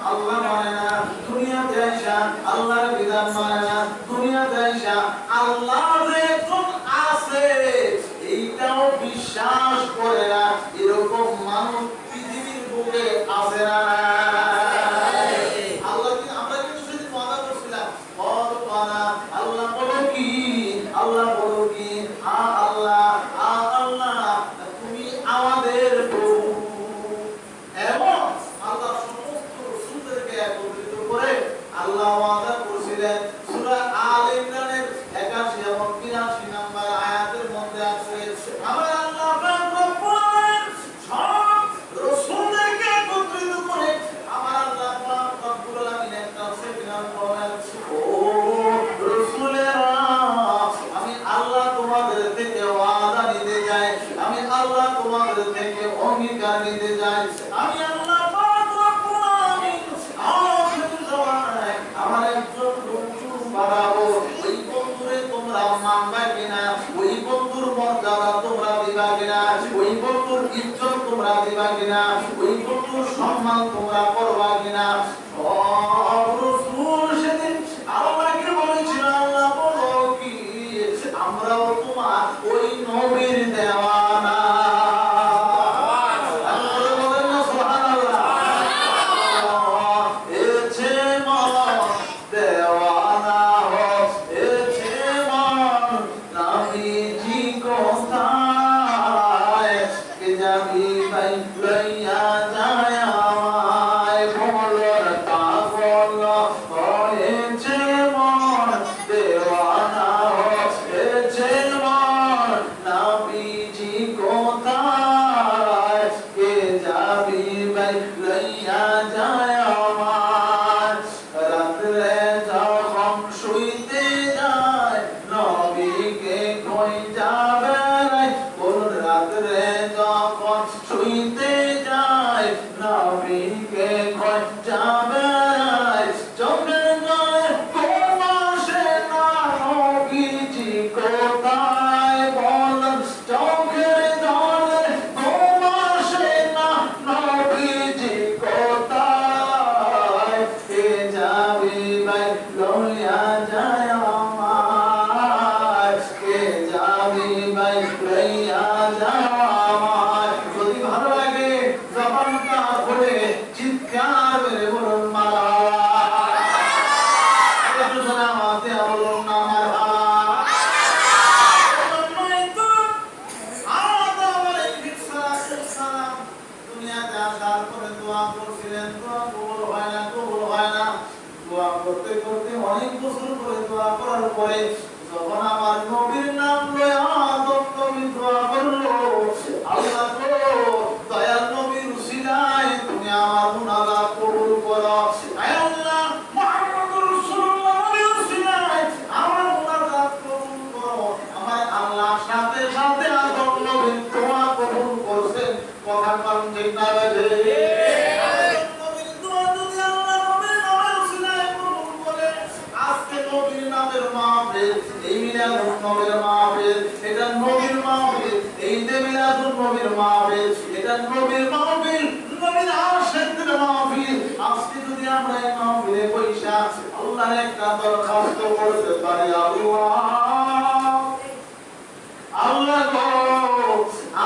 আল্লাহ মানে না, দুনিয়াতে আইসা আল্লাহর বিধান মানে না, দুনিয়াতে আইসা আল্লাহ যে একজন আছে এইটাও বিশ্বাস করে না, এরকম মানুষ পৃথিবীর বুকে আছে না? আল্লাহ কি আমরা কিন্তু সেদিন ওয়াদা করছিলাম, আল্লাহ বলো কি, আল্লাহ বলো কি, আল্লাহ আল্লাহ তুমি আমাদের প্রভু। এবং আল্লাহ সমস্ত রাসূলদেরকে একত্রিত করে আল্লাহ ওয়াদা করেছিলেন। সূরা আল ইমরানের ৮১ এবং ৮২ নম্বর আয়াতের মধ্যে আছে, আমার আল্লাহ পাক রব্বুল আলামিন সব রাসূলদেরকে একত্রিত করে আমার আল্লাহ পাক রব্বুল আলামিন একটা সেমিনার করেন, ও রাসূলেরা আমি আল্লাহ তোমাদের থেকে ওয়াদা নিতে যাই, আমি আল্লাহ তোমাদের থেকে অঙ্গীকার নিতে যাই, আমি আল্লাহ পাক রব্বুল আলামিন আমার একজন বন্ধু বাড়াবো, ওই বন্ধুরে তোমরা মানবা কিনা, ওই বন্ধুর মর্যাদা তোমরা দিবা কিনা, ওই বন্ধুর ইজ্জত তোমরা দিবা কিনা, ওই বন্ধুর সম্মান তোমরা করবা কিনা। রাসূল সেদিন আল্লাহকে বলেছিল, আল্লাহ বলো কি, আমরাও তোমার ওই নবীর দেওয়ানা।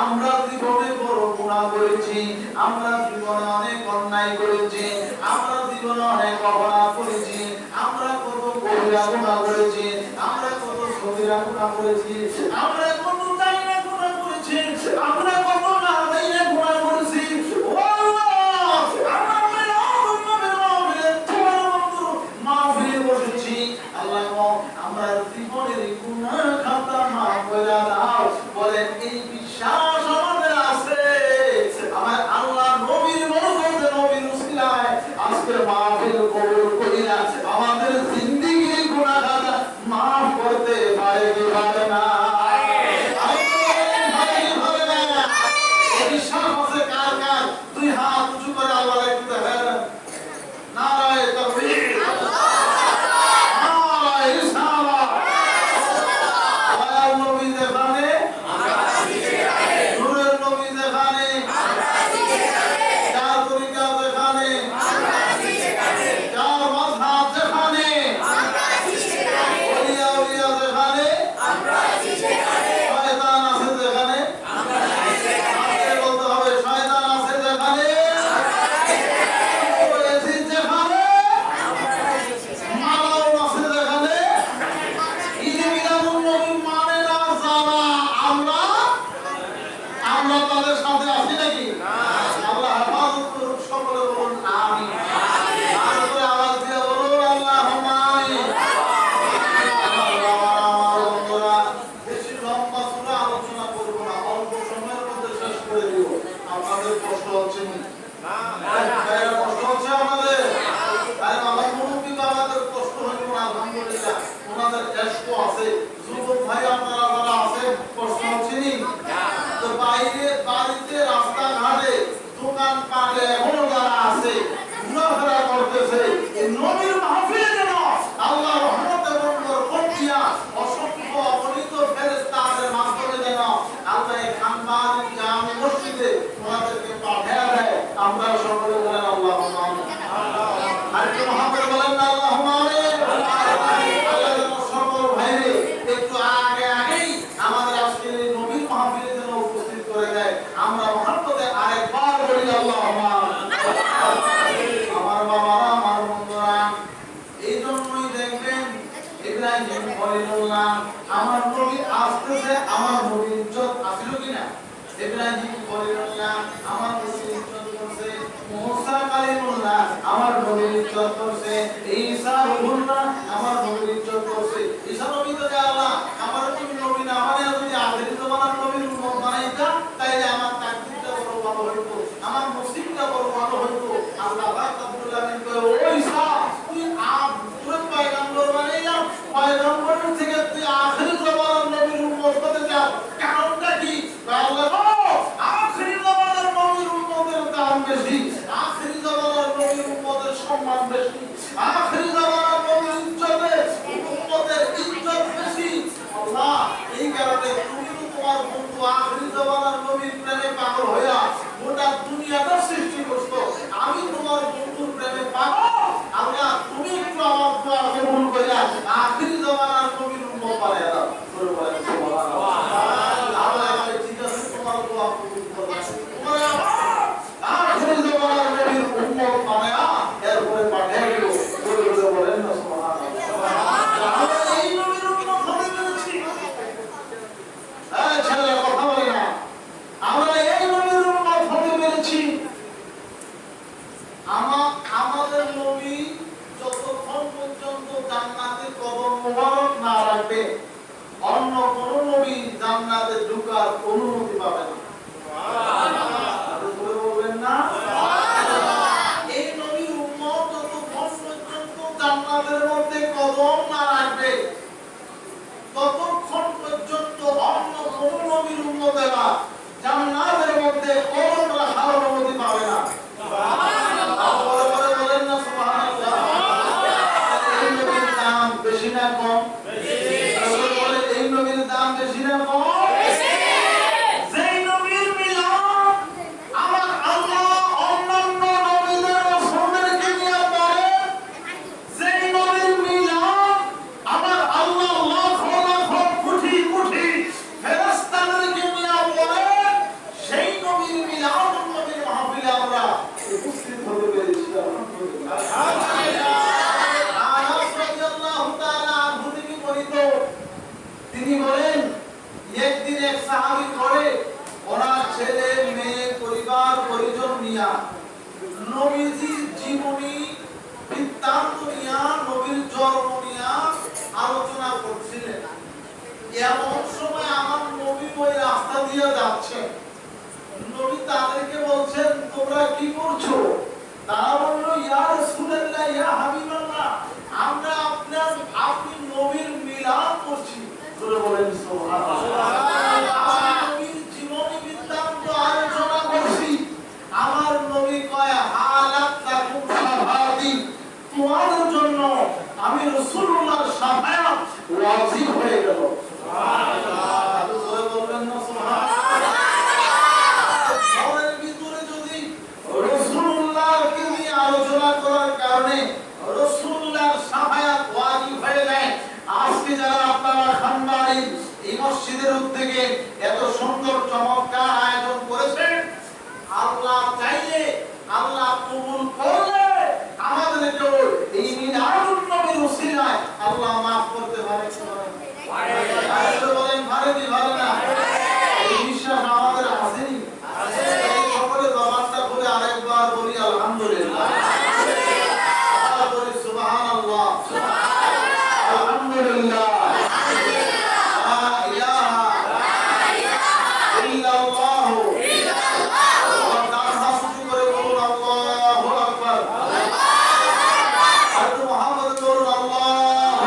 আমরা জীবনে বড় গুনাহ করেছি, আমরা জীবনে অনেক অন্যায় করেছি, আমরা জীবনে অনেক অপরাধ করেছি, আমরা কত কবিরা গুনাহ করেছি, আমরা কত সগীরা গুনাহ করেছি, আমরা কত দায়রা গুনাহ করেছি, আমরা কত নাদাইরা গুনাহ করেছি। ও আল্লাহ, আমরা বসেছি আল্লাহ, আমরা জীবনের গুনাহ খাতা মাফ করে দাও। বলেন এই বিশ্বাস আমাদের আছে, আমার আল্লাহ নবীর বরকতে, নবীর উসিলায় আজকের মাহফিল কবুল কইরা আমাদের জিন্দেগির গুনাহ খাতা মাফ করতে পারে কি পারে না? আলহামদুলিল্লাহ ওনাদের ইশক আছে। যুবক ভাই আপনারা যারা আছেন প্রশ্ন চিনি তো বাইরে বাড়িতে রাস্তাঘাটে দোকান পাটে এখনো যারা আছে ঘোরাফেরা করতেছে এই নবীর মাহফিলে যেন আল্লাহ রহমত এবং বরকত দিয়া অসংখ্য অগণিত ফেরেশতাদের মাধ্যমে যেন আল্লাহ এই খানবান জামে মসজিদে ওনাদেরকে পাঠিয়ে দেয়। আমরা সকলে বলেন আল্লাহুম্মা আমিন। আর কি মুহাম্মদ বলেন না আল্লাহুম্মা আমিন। আল্লাহ যেন সকল ভাইরে একটু আগেই আমাদের আজকে এই নবীর মাহফিলে যেন উপস্থিত করে দেয়। আমরা মুহাম্মদে আরেকবার বলি আল্লাহুম্মা আমিন। আমার বাবারা আমার বন্ধুরা এই জন্যই দেখবেন ইব্রাহিম খলিলুল্লাহ আমার নবী আসতেছে, আমার নবীর ইজ্জত আসিল কিনা? ইব্রাহিম খলিলুল্লাহ আমার নবীর ইজ্জত করছে, মুসা কালিমুল্লাহ আমার নবীর ইজ্জত করছে, ঈসা রূহুল্লাহ আমার নবীর ইজ্জত করছে। ঈসা নবী তো আল্লাহ আমার নবী না, আমার যদি আখেরি জামানার নবীর উম্মত বানাইতা তাইলে আমার তাকদীরটা বড় ভালো হইতো, আমার নসিবটা বড় ভালো হইতো। আল্লাহ পাক রব্বুল আলামিন কয় ও ঈসা তুই তুই পয়গম্বর বানাইয়া পয়গম্বরের থেকে তুই আখেরি জামানার নবীর উম্মত হতে যাও, কারণটা কি? আল্লাহ আখেরি জামানার নবীর উম্মতের দাম বেশি, আখেরি জামানার নবীর উম্মতের সম্মান বেশি, আখেরি জামানার নবীর ইজ্জতে উম্মতের ইজ্জত বেশি। আল্লাহ এই কারণে তুমি তোমার বন্ধু আখেরি জামানার নবীর প্রেমে পাগল হইয়া গোটা দুনিয়াটা সৃষ্টি করছো, আমি তোমার বন্ধুর প্রেমে পাগল। আল্লাহ তুমি একটু আমার দোয়া কবুল করিয়া আখেরি জামানার নবীর উম্মত বানাইয়া দাও। সুবহানাল্লাহ। আল্লাহ ঠিক আছে তোমার দোয়া কবুল করবে, তোমার আখেরি জামানার নবীর উম্মত বানাইয়া এরপরে পাঠিয়ে দিও। বলেন না সুবহানাল্লাহ। আমরা এই নবীর উম্মত হতে পেরেছি। ছেলে কথা বলে না, আমরা এই নবীর উম্মত হতে পেরেছি। আমাদের নবী যতক্ষণ পর্যন্ত জান্নাতে কবর মোবারক না রাখবে অন্য কোন নবী জান্নাতে ঢোকার অনুমতি পাবে না। বলবেন না এই নবীর উম্মত যতক্ষণ পর্যন্ত জান্নাতের মধ্যে কদম না রাখবে ততক্ষণ পর্যন্ত অন্য কোন নবীর উম্মতেরা জান্নাতের মধ্যে কদম রাখার অনুমতি পাবে না। বলেন না সুবহানাল্লাহ। এই নবীর দাম বেশি না কম? বলে এই নবীর দাম বেশি না কম? যেই নবীর মিলাদ আমার আল্লাহ অন্যান্য নবীদের রাসূলদেরকে নিয়ে পড়ে, যেই নবীর মিলাদ আমার আল্লাহ লাখ লাখ কোটি কোটি ফেরেশতাদেরকে নিয়ে পড়ে, সেই নবীর মিলাদ নবীর মাহফিলে আমরা উপস্থিত হতে পেরেছি। আলহামদুলিল্লাহ। আনাস রাদিয়াল্লাহু তাআলা আনহু থেকে বর্ণিত, তিনি বলেন একদিন এক সাহাবী করে ওনার ছেলে মেয়ে পরিবার পরিজন নিয়ে নবীজির জীবনী বৃত্তান্ত নিয়ে নবীর জন্ম নিয়ে আলোচনা করছিলেন। এমন সময় আমার নবী ওই রাস্তা দিয়ে যাচ্ছে, নবী তাদেরকে বলছেন তোমরা কি করছো? তারা বলল ইয়া রাসূলুল্লাহ ইয়া হাবিবাল্লাহ আমরা আপনি নবীর মিলাদ করছি। তোমরা বলেন সুবহানাল্লাহ। নবীর জীবনী বৃত্তান্ত আলোচনা করছি। আমার নবী কয় হালাত লাকুম শাফাআতি, তোমাদের জন্য আমি রাসূলুল্লাহর শাফায়াত ওয়াজিব হয়ে গেল। সুবহানাল্লাহ। তোমরা বলবেন না সুবহানাল্লাহ। আলোচনা করার কারণে রাসূলুল্লাহর শাফায়াত ওয়াজিব হয়ে যায়। আজকে যারা আপনারা খানবাড়ি এই মসজিদের উদ্যোগে এত সুন্দর চমৎকার আয়োজন করেছেন, আল্লাহ চাইলে আল্লাহ কবুল করলে আমাদেরকে এই মিলাদুন নবীর উসিলায় আল্লাহ maaf করতে পারে। বলেন পারে কি পারে না? এই বিশ্বাস আমাদের আসেনি? সকলে জবানটা খুলে আরেকবার বলি আলহামদুলিল্লাহ। সুবহানাল্লাহ। আলহামদুলিল্লাহ। লা ইলাহা ইল্লাল্লাহ। করে বলুন আল্লাহু আকবার। আর মুহাম্মদ বলুন আল্লাহু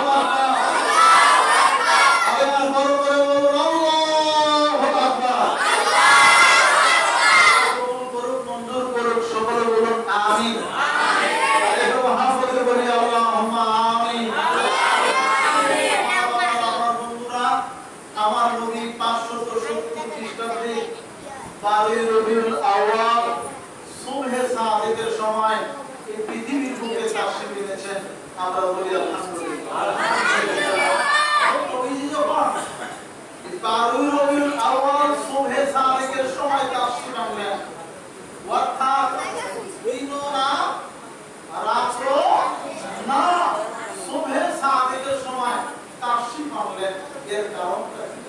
12 রবিউল আউয়াল সুবহে সাদিকের সময় এই পৃথিবীর বুকে তাশরীফ এনেছেন। আমরা বলি আলহামদুলিল্লাহ। ওই যখন 12 রবিউল আউয়াল সুবহে সাদিকের সময় তাশরীফ আনলেন, অর্থাৎ দিনও না রাত্র না, সুবহে সাদিকের সময় তাশরীফ আনলেন। এর কারণটা কি?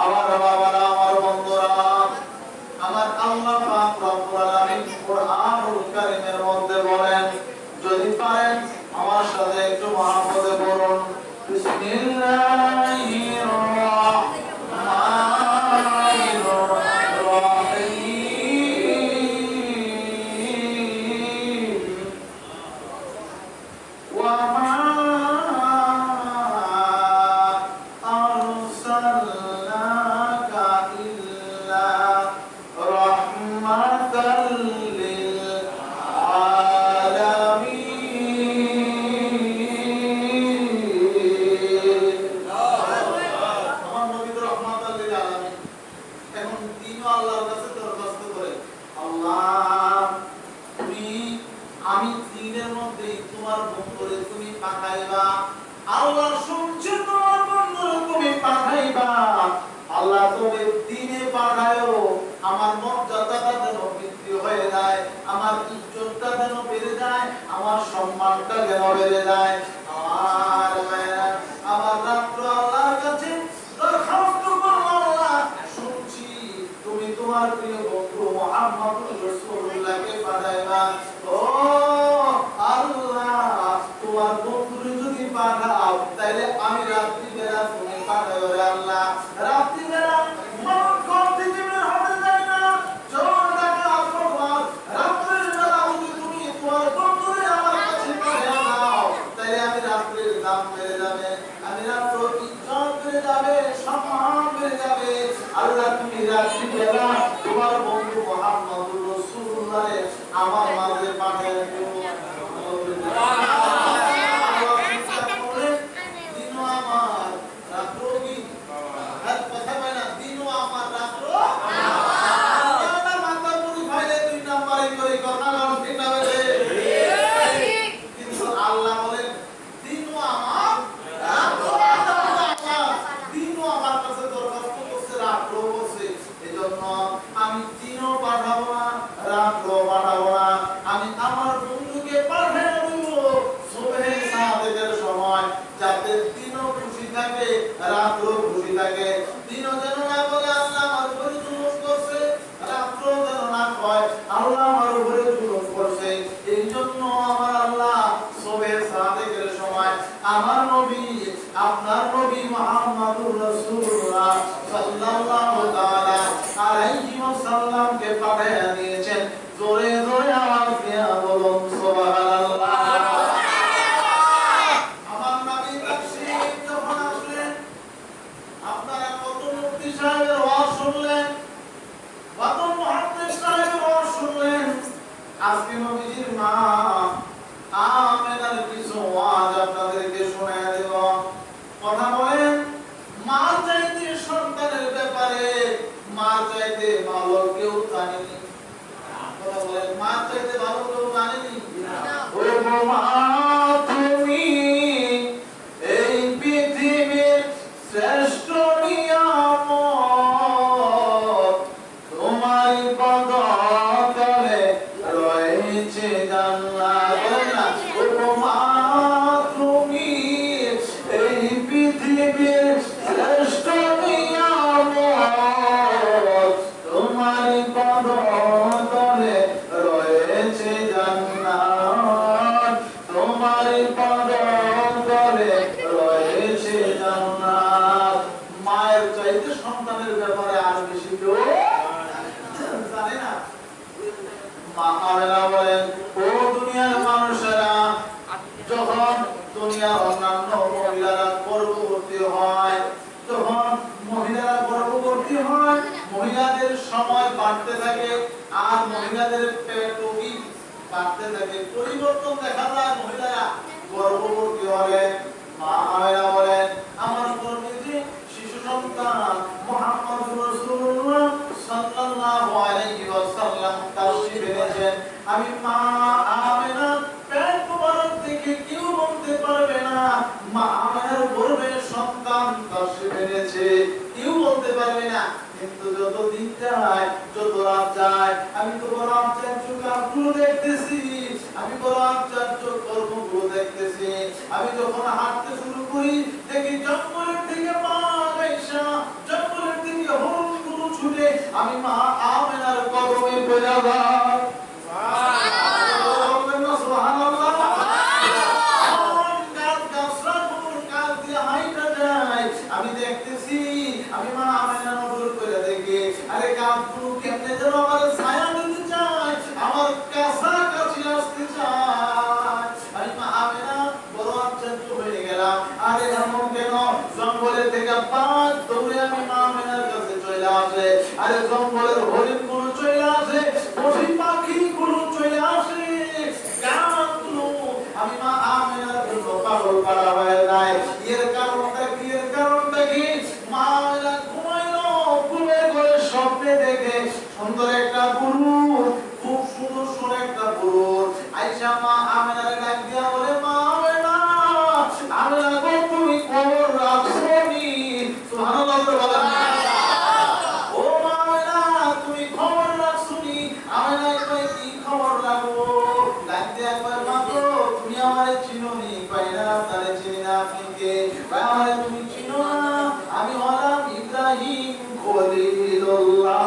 আমার বাবারা, আমার বন্ধুরা, আমার আল্লাহ পাক রব্বুল আলামিন কুরআনুল কারীমের মধ্যে বলেন, যদি পারেন আমার সাথে একটু মহব্বতে পড়ুন, বিসমিল্লাহির রাহমানির রাহিম। ওয়া মা আমার মর্যাদাটা যেন বৃদ্ধি হয়ে যায়, আমার ইজ্জতটা যেন বেড়ে যায়, আমার সম্মানটা যেন বেড়ে যায়। আমার রাত্র আল্লাহর কাছে দরখাস্ত করব, আল্লাহ শুনছি তুমি তোমার প্রিয় বন্ধু মুহাম্মদুর রাসূলুল্লাহকে পাঠাইবা। ও আল্লাহ, তোমার বন্ধুরে যদি পাঠাও তাহলে আমি রাত্রি বেলা তুমি পাঠাও রে আল্লাহ। রাত্রি বেলা মন করতে দিবে হবে যায় না, চোর ডাকা অপবাদ। রাত্রির বেলা যদি তুমি তোমার বন্ধুরে আমার কাছে পাঠাও তাহলে আমি রাত্রির দাম বেড়ে যাবে, আমি রাত্র ইজ্জত বেড়ে যাবে, সম্মান বেড়ে যাবে। আল্লাহ তুমি রাত্রি বেলা তোমার বন্ধু মুহাম্মদুর রাসূলুল্লাহকে আমার মাঝে পাঠিয়ে দিও। আমার নবী, আপনার নবী মুহাম্মদুর রাসূলুল্লাহ সাল্লাল্লাহু তাআলা আলাইহি ওয়াসাল্লামকে পাঠিয়ে দিয়েছেন। জোরে জোরে আওয়াজ দিয়ে বলুন সুবহানাল্লাহ। আমার নবী তাশরীফ যখন আসলেন, আপনারা কত মুফতি সাহেবের ওয়াজ শুনলেন, কত মুহাদ্দিস সাহেবের ওয়াজ শুনলেন। আজকে নবীজির মা আমেনার কিছু ওয়াজ আপনাদেরকে শোনায় দেব। কথা বলেন, মা চাইতে সন্তানের ব্যাপারে মা চাইতে ভালো কেউ জানেনি। কথা বলেন, মা চাইতে ভালো কেউ জানেনি। ও মা, তুমি এই পৃথিবীর শ্রেষ্ঠ নিয়ামত, তোমার পদতলে রয়েছে জান্নাত। মায়ের চাইতে সন্তানের ব্যাপারে আর বেশি কেউ জানে না। মা আমেনা বলেন, ও দুনিয়ার মানুষেরা, যখন দুনিয়ার অন্যান্য মহিলারা গর্ভবতী হয়, যখন মহিলারা গর্ভবতী হয়, মহিলাদের সময় বাড়তে থাকে আর মহিলাদের পেটুকি বাড়তে থাকে, পরিবর্তন দেখা যায়। মহিলারা গর্ভবতী হলে মা আমেনা বলেন, আমার গর্ভে যে শিশু সন্তান মুহাম্মদুর রাসূলুল্লাহ সাল্লাল্লাহু আমি যখন হাঁটতে শুরু করি দেখি জঙ্গলের দিকে বাঘ আইসা জঙ্গলের দিকে হরিণগুলো ছুটে আমি মা আমেনার কদমে পড়ে যাই। আমি দেখতেছি আমি মা আমেনা নজর করে দেখি আরে গাছগুলো কেমনে যেন আমার ছায়া দিতে চায়, আমার কাছাকাছি আসতে চায়। আমি মা আমেনা বড় আশ্চর্য হয়ে গেলাম, আরে এমন কেন? জঙ্গলের থেকে বাঘ দৌড়ে আমি মা আমেনার কাছে চলে আসে, আরে জঙ্গলের হরিণগুলো চলে আসে, পশু পাখিগুলো চলে আসে, গাছগুলো আমি মা আমেনার জন্য পাগল করা হয়ে যায়। এর কারণটা কি? এর কারণটা কি? মা আমেনা ঘুমাইলো, ঘুমে করে স্বপ্নে দেখে সুন্দর একটা পুরুষ, খুব সুন্দর একটা পুরুষ আইসা মা আমেনার ডাক দিয়া বলে, মা আমেনা, আমেনা গো তুমি খবর রাখছোনি? সুবহানাল্লাহ বলেন না। ও মা আমেনা তুমি খবর রাখছোনি? আমেনা কই কি খবর রাখবো? ডাক দিয়া কয়, মা গো তুমি আমারে চিনোনি? কই না, তারে চিনি না। আপনি কে? কই আমারে তুমি চিনো না? আমি হলাম ইব্রাহিম খলিলুল্লাহ।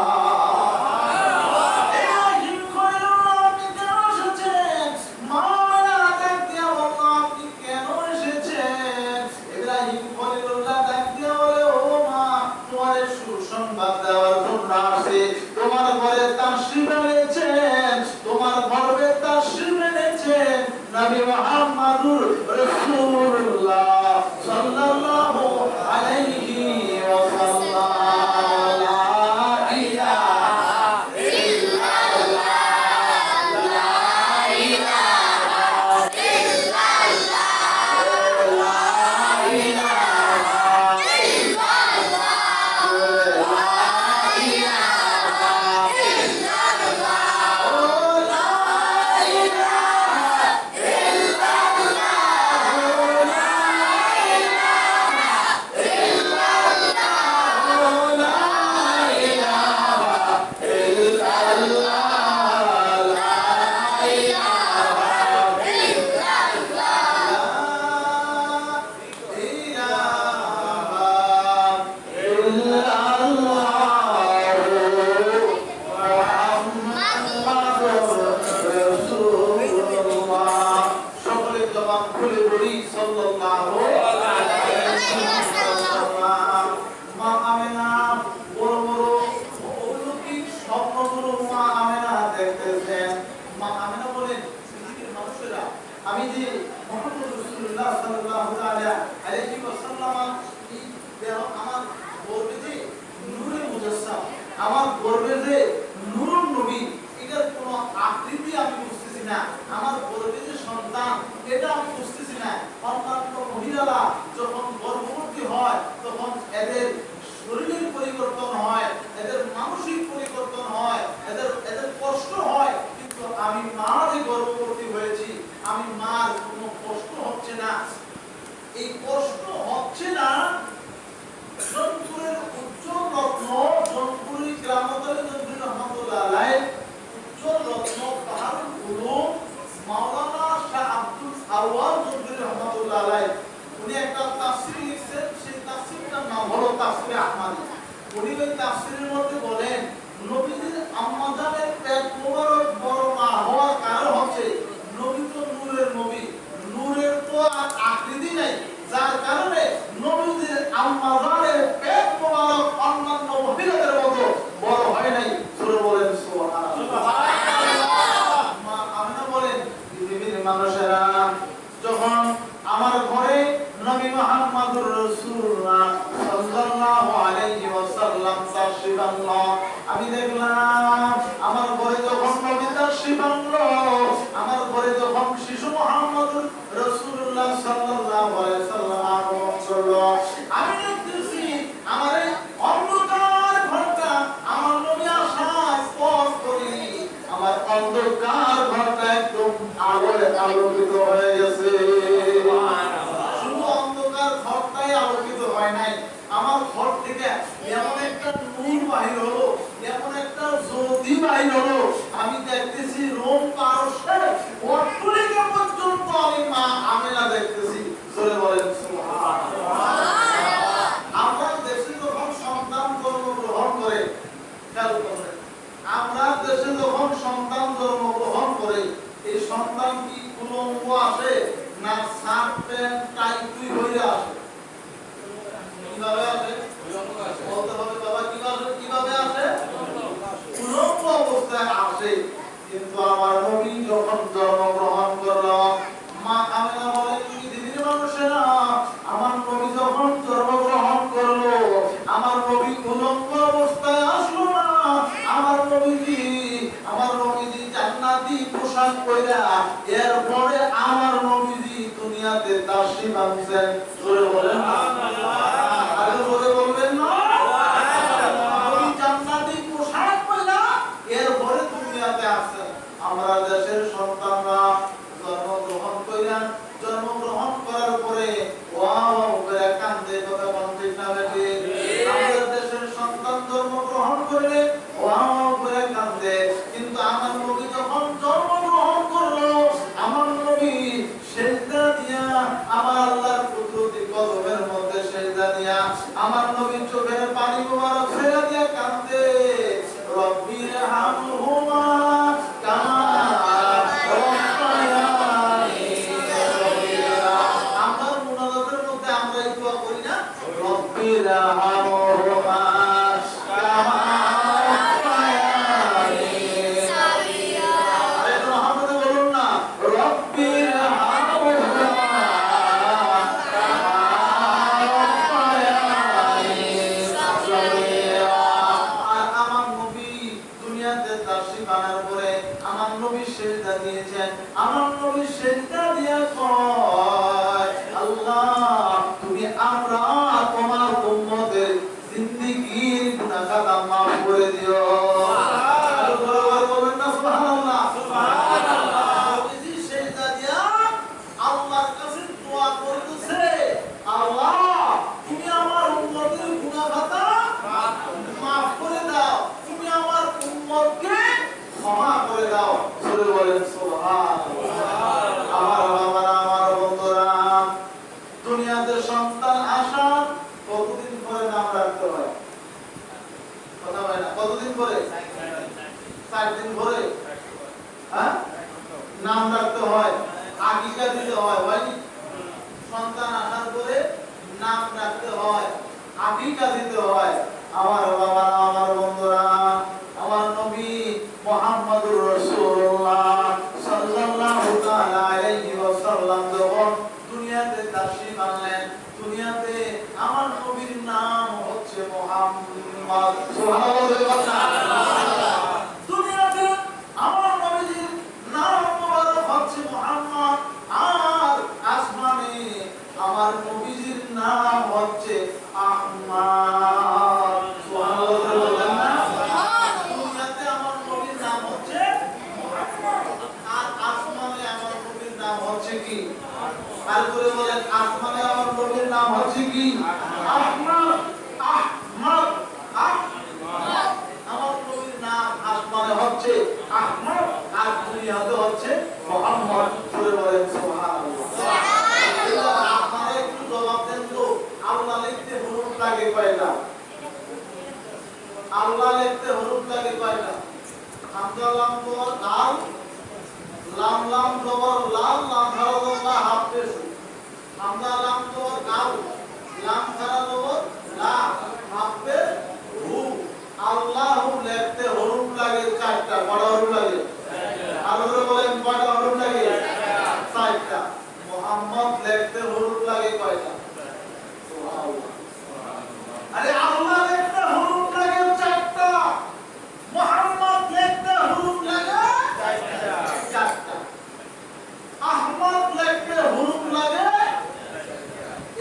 তোমার ঘরে তাশরীফ এনেছেন, তোমার গর্ভে তাশরীফ এনেছেন নবী মুহাম্মদুর রাসূলুল্লাহ সাল্লাল্লাহু আলাইহি ওয়াসাল্লাম। লা ইলাহা ইল্লাল্লাহ, লা ইলাহা ইল্লাল্লাহ, লা ইলাহা ইল্লাল্লাহ। আমি যে মুহাম্মদ রাসূলুল্লাহ সাল্লাল্লাহু আলাইহি ওয়াসাল্লাম আমার গর্বে যে নূরে মুজাসসাম, আমার গর্বে যে নূর নবী, এটার কোনো আকৃতি আমি বুঝতেছি না। আমার গর্বে যে সন্তান, এটা আমি বুঝতেছি না। অন্যান্য মহিলারা যখন গর্ভবতী হয় তখন এদের শরীরের পরিবর্তন হয়, এদের মানসিক পরিবর্তন হয়, এদের কষ্ট হয়, কিন্তু আমি মা যে গর্ভবতী হয়েছি, আমি মার কোনো কষ্ট হচ্ছে না। এই কষ্ট হচ্ছে না জনপুরের উজ্জ্বল রত্ন, জনপুরি গ্রামাঞ্চলে জনপুরি রহমাতুল্লাহ আলাইহি উজ্জ্বল রত্ন পাহাড়ুল উলুম মাওলানা শাহ আব্দুল আওয়াল জনপুরি রহমাতুল্লাহ আলাইহি উনি একটা তাফসীর লিখছেন, সেই তাফসীরটার নাম হলো তাফসীরে আহমদী। উনি ওই তাফসীরের মধ্যে বলেন, নবীজির আম্মা জানের পেট মোবারক বড় না হওয়ার কারণ হচ্ছে নবী তো নূরের নবী, নূরের তো আর আকৃতি নাই, যার কারণে নবীজির আম্মা জানের পেট মোবারক অন্যান্য মহিলাদের মতো বড় হয় নাই। সুরে বলেন সুবহানাল্লাহ। মা আমিনা বলেন, পৃথিবীর মানুষেরা যখন আমার ঘরে নবী মুহাম্মদুর রাসূলুল্লাহ সাল্লাল্লাহু আলাইহি ওয়াসাল্লাম তাশরীফ আনলো, আমি দেখলাম আমার ঘরে যখন নবী তাশরীফ আনলো, আমার ঘরে যখন শিশু মুহাম্মদুর রাসূলুল্লাহ সাল্লাল্লাহু আলাইহি ওয়াসাল্লাম আগমন করলো, আমি দেখতেছি আমার এই অন্ধকার ঘরটা আমার নবী আসার পর করি আমার অন্ধকার ঘরটা একদম আলোয় আলোকিত হয়ে গেছে। শুধু অন্ধকার ঘরটাই আলোকিত হয় নাই, আমার ঘর থেকে এমন একটা নূর বাহির হলো তাশরীফ আনছেন। জোরে বলেন সুবহানাল্লাহ। আরে জোরে বলবেন না। নবী জান্নাতি পোশাক পরে এরপরে দুনিয়াতে আসছেন। আমরা দেশের সন্তানরা জন্মগ্রহণ কইরা জন্মগ্রহণ করার পরে ওয়াও করে কান্দে, কথা বলেন ঠিক না বেশি? আমাদের দেশের সন্তান জন্মগ্রহণ করলে ওয়াও করে কান্দে, কিন্তু আমার নবী যখন জন্মগ্রহণ করলো, আমার নবী সিজদা দিয়া আমার আল্লাহর কুদরতি কদমের মধ্যে সিজদা দিয়া আমার নবী চোখের পানি মোবারক ফেলে দিয়া কান্দে, রব্বির হামহুমা কামা রব্বায়ানি সগীরা। আমরা মুনাজাতের মধ্যে আমরা এই দোয়া করি না, রব্বির হামহুমা কামা রব্বায়ানি সগীরা। আরে মোহাম্মদ বলুন না, রব্বির হামহুমা কামা রব্বায়ানি সগীরা। আর আমার নবী দুনিয়াতে তাশরীফ আনার পরে আমার নবী সিজদা দিয়েছেন। আমার নবী সিজদা দিয়ে কয়, আল্লাহ তুমি আমরা তোমার উম্মতের জিন্দেগীর গুনাহ খাতা মাফ করে দিও। আর বরাবর বলেন না সুবহানাল্লাহ। সুবহানাল্লাহ। নবীজি সিজদা দিয়া আল্লাহর কাছে দোয়া করতেছে, আল্লাহ তুমি আমার উম্মতের গুনাহ খাতা মাফ করে দাও, তুমি আমার উম্মতকে ক্ষমা করে দাও। জোরে বলেন সুবহানাল্লাহ। আমার বাবারা, আমার বন্ধুরা, দুনিয়াতে সন্তান আসার কতদিন পরে নাম রাখতে হয়? কথা বলে না, কতদিন পরে? 4 দিন পরে হ্যাঁ নাম রাখতে হয়, আকিকা দিতে হয়, হয়নি? সন্তান আসার পরে নাম রাখতে হয়, আকিকা দিতে হয়। আমার বাবারা, আমার বন্ধুরা, আমার নবী মুহাম্মদুর রাসূলুল্লাহ সাল্লাল্লাহু তাআলা আলাইহি ওয়াসাল্লাম যখন দুনিয়াতে তাশরীফ আনলেন, দুনিয়াতে আমার নবীর নাম হচ্ছে মুহাম্মদ। সুবহানাল্লাহ। দুনিয়াতে আমার নবীর নাম মোবারক হচ্ছে মুহাম্মদ, আর আসমানে আমার নবীর নাম হচ্ছে আহমদ। সুবহানাল্লাহ। দুনিয়াতে আমার নবীর নাম হচ্ছে মুহাম্মদ, আর আসমানে আমার নবীর নাম হচ্ছে কি? আর করে বলেন, আসমানে আমার নবীর নাম হচ্ছে কি? আহমদ। আহমদ। আহমদ। আমার নবীর নাম আসমানে হচ্ছে আহমদ, আর দুনিয়াতে হচ্ছে মুহাম্মদ। করে বলেন সুবহানাল্লাহ। আপনারা একটু জবাব দেন তো, আল্লাহ লিখতে হরফ লাগে কয়টা? আল্লাহ লিখতে হরফ লাগে কয়টা? হামজা লাম জবর আল, লাম লাম জবর লাল, লাম খারা জবর লা, হাফ পেশ। হামজা লাম জবর আল, লাম খারা জবর লা, হাফ পেশ হু। আল্লাহু লিখতে হরফ লাগে 4টা। কয়টা হরফ লাগে? আল্লাহ বলেন কয়টা হরফ লাগে? 4টা। মুহাম্মদ লিখতে হরফ লাগে কয়টা? সুবহানাল্লাহ। আরে আল্লাহ লিখতে হরফ লাগে 4টা, মুহাম্মদ লিখতে হরফ লাগে 4টা, আহমদ লিখতে হরফ লাগে।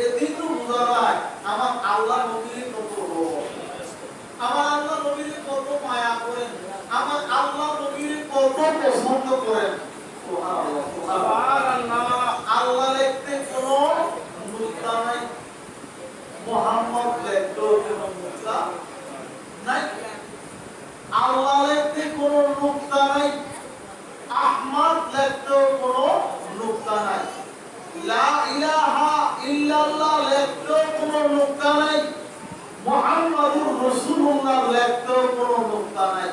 এদিন তো বোঝা যায় আমার আল্লাহ নবীর কত রহম, আমার আল্লাহ নবীর কত মায়া করেন, আমার আল্লাহ নবীর কত পছন্দ করেন। সুবহানাল্লাহ। সুবহানাল্লাহ। আল্লাহ লিখতে কোনো নুক্তা নাই, মুহাম্মদ লিখতেও কোনো নুক্তা নাই। আল্লাহ লিখতে কোনো নুক্তা নাই, আহমদ লিখতেও কোনো নুক্তা নাই। লা ইলাহা ইল্লাল্লাহ লিখতেও কোনো নুক্তা নাই, মুহাম্মাদুর রাসূলুল্লাহ লিখতেও কোনো নুক্তা নাই।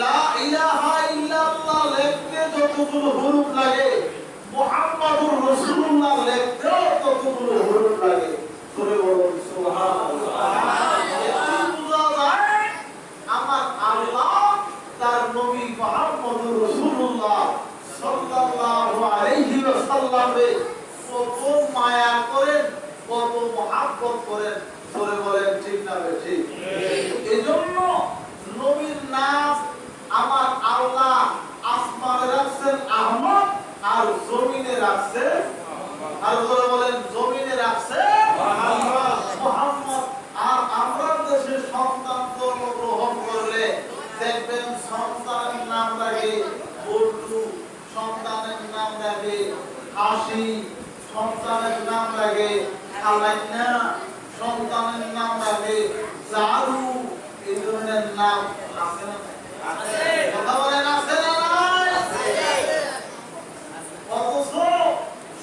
লা ইলাহা ইল্লাল্লাহ লিখতে যতগুলো হরফ লাগে, মুহাম্মাদুর রাসূলুল্লাহ লিখতেও ততগুলো হরফ লাগে। জোরে বলুন সুবহানাল্লাহ। বুঝা যায় আমার আল্লাহ তার নবী মুহাম্মাদুর রাসূলুল্লাহ সাল্লাল্লাহু আলাইহি ওয়াসাল্লামে কত মায়া করেন, কত মহব্বত করেন। জোরে বলেন ঠিক না ঠিক? এজন্য নবীর নাম আমার আল্লাহ আসমানে রাখছেন আহমদ, আর জমিনে রাখছেন, আর জোরে বলেন হাসি, সন্তানের নাম লাগে আলাইনা, সন্তানের নাম লাগে জারু, এই ধরনের নাম আছে না? আছে। কথা বলেন আছে না নাই? অথচ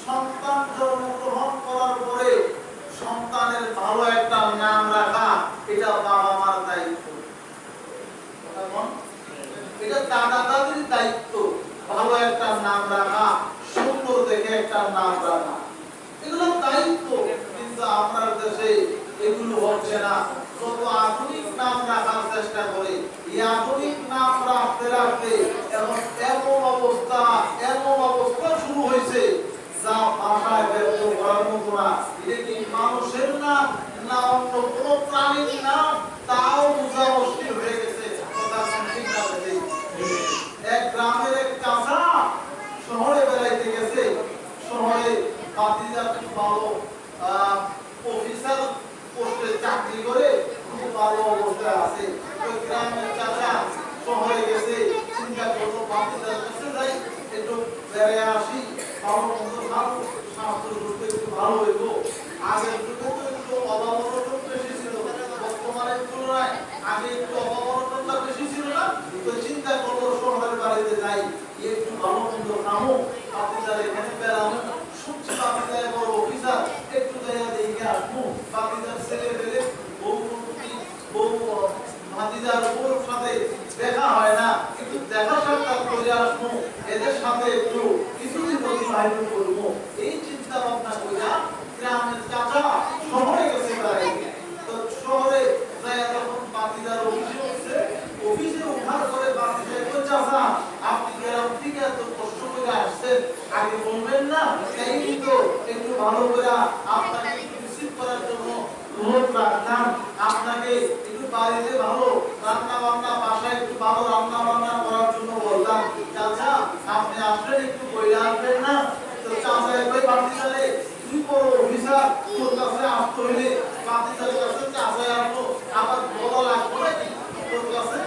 সন্তান জন্মগ্রহণ করার পরে সন্তানের ভালো একটা নাম রাখা এটা বাবা মার দায়িত্ব। এটা দাদা দাদির দায়িত্ব, ভালো একটা নাম রাখা, সুন্দর দেখে একটা নাম রাখা, এগুলো দায়িত্ব। কিন্তু আপনার দেশে এগুলো হচ্ছে না। যত আধুনিক নাম রাখার চেষ্টা করে, এই আধুনিক নাম রাখতে রাখতে এমন অবস্থা শুরু হয়েছে যা ভাষায় ব্যক্ত করার মতো না। এটা কি মানুষের নাম না অন্য কোনো প্রাণীর নাম, তাও বোঝা মুশকিল হয়ে গেছে। এক গ্রামের এক চাচা শহরে বেড়াইতে গেছে। শহরে ভাতিজা খুব ভালো অফিসার পোস্টে চাকরি করে খুব ভালো অবস্থায় আছে। ওই গ্রামের চাচা শহরে গেছে, চিন্তা করলো ভাতিজার কাছে যাই, একটু বেড়ে আসি, ভালো মন্দ খাবো, স্বাস্থ্য সুস্থ একটু ভালো হইব। আগের যুগে তো একটু অভাব অনটন বেশি ছিল, বর্তমানের তুলনায় আগে একটু অভাব অনটনটা বেশি ছিল না। তো চিন্তা করলো শহরের বাড়িতে যাই, একটু ভালো মন্দ খাবো, ভাতিজার এখানে বেড়াবো, শুনছি ভাতিজার বড় অফিসার, একটু জায়গা দেখে আসবো। ভাতিজার ছেলে পেলে বউ ভাতিজার বউর সাথে দেখা হয় না, একটু দেখা সাক্ষাৎ করে আসবো, এদের সাথে একটু কিছুদিন অতিবাহিত করবো, এই চিন্তা ভাবনা কইরা গ্রামের চাচা শহরে গেছে বেড়াইতে। তো শহরে যায় যখন ভাতিজার অফিসে উঠছে, অফিসে উঠার পরে ভাতিজা কই, চাচা আপনি গ্রাম থেকে এত কষ্ট করে আসছেন, আগে বলবেন না? এই তো একটু ভালো করে আপনাকে রিসিভ করার জন্য লোক রাখতাম, আপনাকে একটু বাড়িতে ভালো রান্না বান্না, বাসায় একটু ভালো রান্না বান্না করার জন্য বলতাম। চাচা আপনি আসলে একটু বইলে আসবেন না? তো চাচা একবার ভাতিজারে, তুই বড় অফিসার, তোর কাছে আসতে হইলে ভাতিজার কাছে চাচা আসবো, আবার বলা লাগবে নাকি তোর কাছে?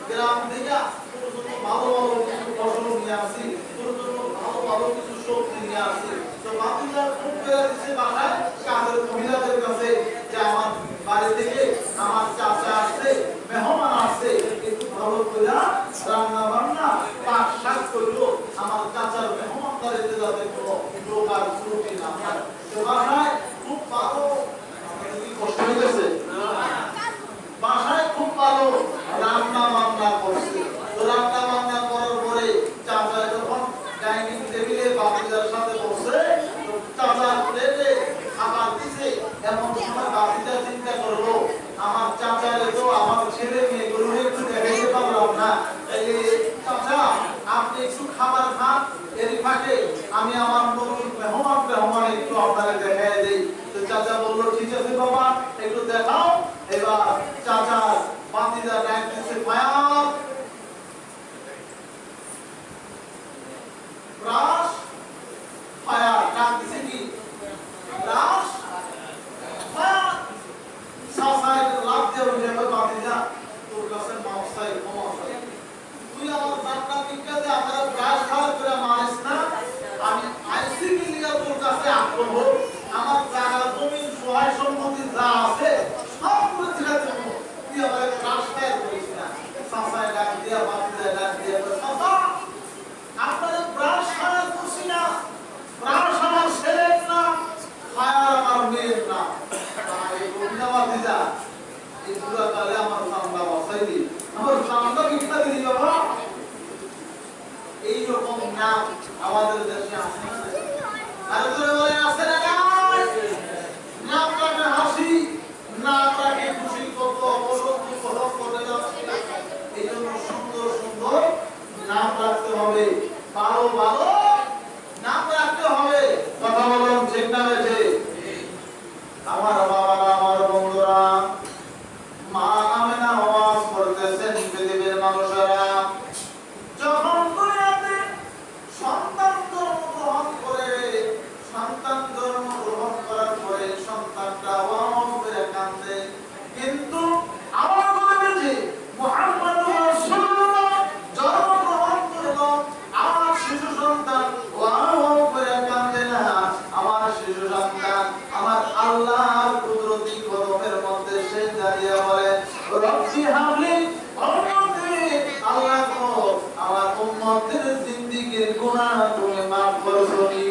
গ্রাম থেকে তোর জন্য ভালো ভালো কিছু ফসল নিয়ে আসি, তোর জন্য ভালো ভালো কিছু সবজি নিয়ে আসি। তো ভাতিজা ফোন করে দিচ্ছে বাসায় কাজের মহিলাদের কাছে যে আমার বাড়ি থেকে আমার চাচা আসছে, মেহমান আসছে, একটু ভালো করে রান্না বান্না পাক শাক করলো, আমার চাচার মেহমানদারিতে যাতে কোনো রোগ আর ত্রুটি না হয়। তো বাসায় খুব ভালো, কষ্ট হয়ে গেছে, বাসায় খুব ভালো রান্না বান্না করছে। তো রান্না বান্না করার পরে চাচা যখন ডাইনিং টেবিলে ভাতিজার সাথে বসে, চাচা প্লেটে খাবার দিছে, এমন সময় ভাতিজা চিন্তা করলো আমার চাচারে তো আমার ছেলে মেয়েগুলো একটু দেখাইতে পারলাম না, চাচা আপনি একটু খাবার খান, এর ফাঁকে আমি আমার নতুন মেহমান একটু আপনাকে দেখাই দেই। তো চাচা বললো ঠিক আছে বাবা, একটু দেখাও। এবার চাচা ভাতিজা ডাক দিচ্ছে, ফায়ার রাস, ফায়ার ডাক দিচ্ছে কি রাস, ফায়ার। সাসায় লাভ দিয়ে উঠে ভাতিজা, তোর কাছে মাফ চাই, ক্ষমা চাই, তুই আমার জান্নাত দিকে যে আমরা গ্রাস খাওয়া করে মারিস না, আমি আইসি কি লিগা তোর কাছে আগ্রহ, আমার জায়গা জমি সহায় সম্পত্তি যা আছে সব করে দিলা দেবো, তুই আমার গ্রাস খাওয়া করিস না। সাসায় ডাক দিয়া ভাতিজা ডাক দিয়া, সাসা আপনাদের গ্রাস খাওয়া করছি না, গ্রাস আমার ছেলের না, ফায়ার আমার মেয়ের না। এই কবিতা ভাতিজা এই পুরা কালে আমার সামলা বসাই দি, আমার সামলা কিতা দিদি বাবা। এই রকম নাম আমাদের দেশে আছে না? আর করে বলেন আছে না? নাম রাখে হাসি, নাম রাখে খুশি, কত অপছন্দ কলম করে যাচ্ছে। এই জন্য সুন্দর সুন্দর নাম রাখতে হবে, ভালো ভালো নাম রাখতে হবে। কথা বলুন ঠিক না বেঠে? আমার বাবারা, আমার বন্ধুরা, মা আমেনা ওয়াজ করতেছেন পৃথিবীর মানুষেরা, যখন দুনিয়াতে সন্তান জন্মগ্রহণ করে, সন্তান জন্ম আমার আল্লাহর কুদরতি কদমের মধ্যে সে দাঁড়িয়ে বলে রব্বি হাবলি আল্লাহ গো আমার উম্মতের জিন্দেগীর গুনাহ তুমি মাফ করো নি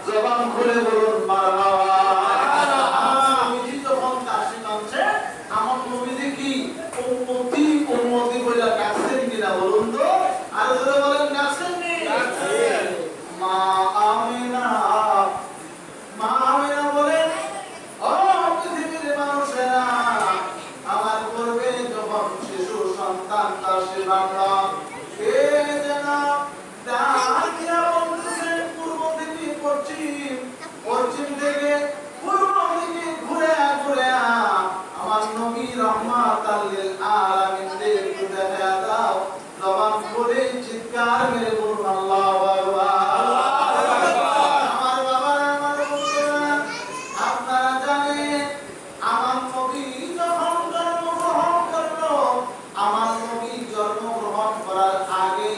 জবান খুলে বলুন মারহাবা নবীজি যখন কাশি কাঁদছে আমার নবীজি কি উম্মতি উম্মতি বলে কাছেন কিনা বলুন তো আর ধরে বলেন কাছেন নি মা আমিনা বলেন ও পৃথিবীর মানুষেরা আমার গর্ভে যখন শিশু সন্তান তার সেবান্না কে যেন ডাকিয়া বলতেছেন পূর্ব থেকে পশ্চিম থেকে পূর্ব দিকে ঘুরে আমার নবী রাহমাতাল লিল আলামিন দেখে দেখা দাও জবান খুলে চিৎকার মেরে বলুন আল্লাহু আকবার আমার বাবারা আমার বন্ধুরা আপনারা জানেন আমার নবী যখন জন্মগ্রহণ করলো আমার নবী জন্মগ্রহণ করার আগে